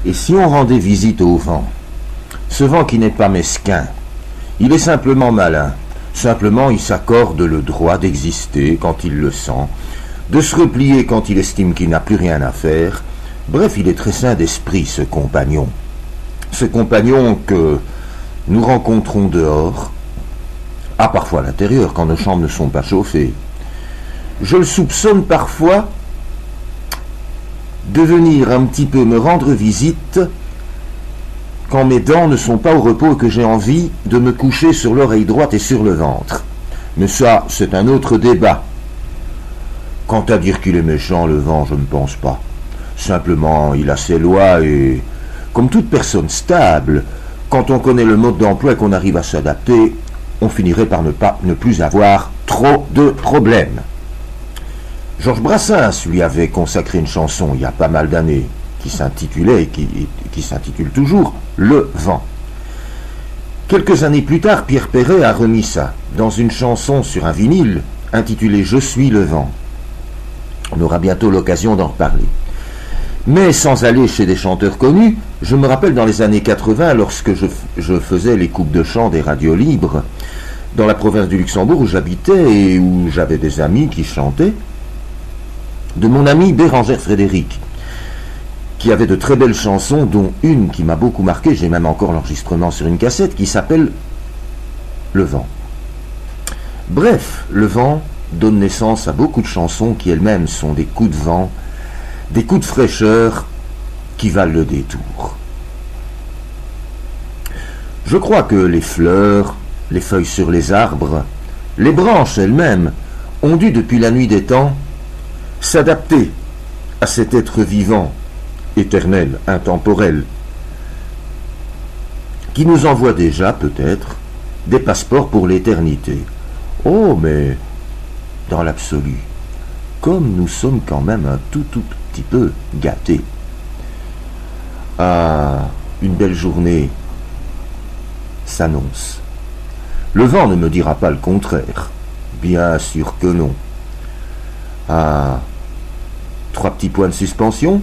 Et si on rendait visite au vent? Ce vent qui n'est pas mesquin, il est simplement malin. Simplement, il s'accorde le droit d'exister quand il le sent, de se replier quand il estime qu'il n'a plus rien à faire. Bref, il est très sain d'esprit, ce compagnon. Ce compagnon que nous rencontrons dehors, parfois à l'intérieur, quand nos chambres ne sont pas chauffées. Je le soupçonne parfois de venir un petit peu me rendre visite quand mes dents ne sont pas au repos et que j'ai envie de me coucher sur l'oreille droite et sur le ventre. Mais ça, c'est un autre débat. Quant à dire qu'il est méchant, le vent, je ne pense pas. Simplement, il a ses lois et, comme toute personne stable, quand on connaît le mode d'emploi et qu'on arrive à s'adapter, on finirait par ne plus avoir trop de problèmes. Georges Brassens lui avait consacré une chanson il y a pas mal d'années qui s'intitulait et qui s'intitule toujours « Le vent ». Quelques années plus tard, Pierre Perret a remis ça dans une chanson sur un vinyle intitulée « Je suis le vent ». On aura bientôt l'occasion d'en reparler. Mais sans aller chez des chanteurs connus, je me rappelle dans les années 80, lorsque je faisais les coupes de chant des radios libres, dans la province du Luxembourg où j'habitais et où j'avais des amis qui chantaient, de mon ami Bérangère Frédéric, qui avait de très belles chansons, dont une qui m'a beaucoup marqué, j'ai même encore l'enregistrement sur une cassette, qui s'appelle « Le vent ». Bref, le vent donne naissance à beaucoup de chansons qui elles-mêmes sont des coups de vent, des coups de fraîcheur qui valent le détour. Je crois que les fleurs, les feuilles sur les arbres, les branches elles-mêmes ont dû depuis la nuit des temps s'adapter à cet être vivant, éternel, intemporel, qui nous envoie déjà peut-être des passeports pour l'éternité. Oh, mais dans l'absolu, comme nous sommes quand même un tout petit peu gâtés. Ah, une belle journée s'annonce. Le vent ne me dira pas le contraire. Bien sûr que non. Ah, 3 petits points de suspension.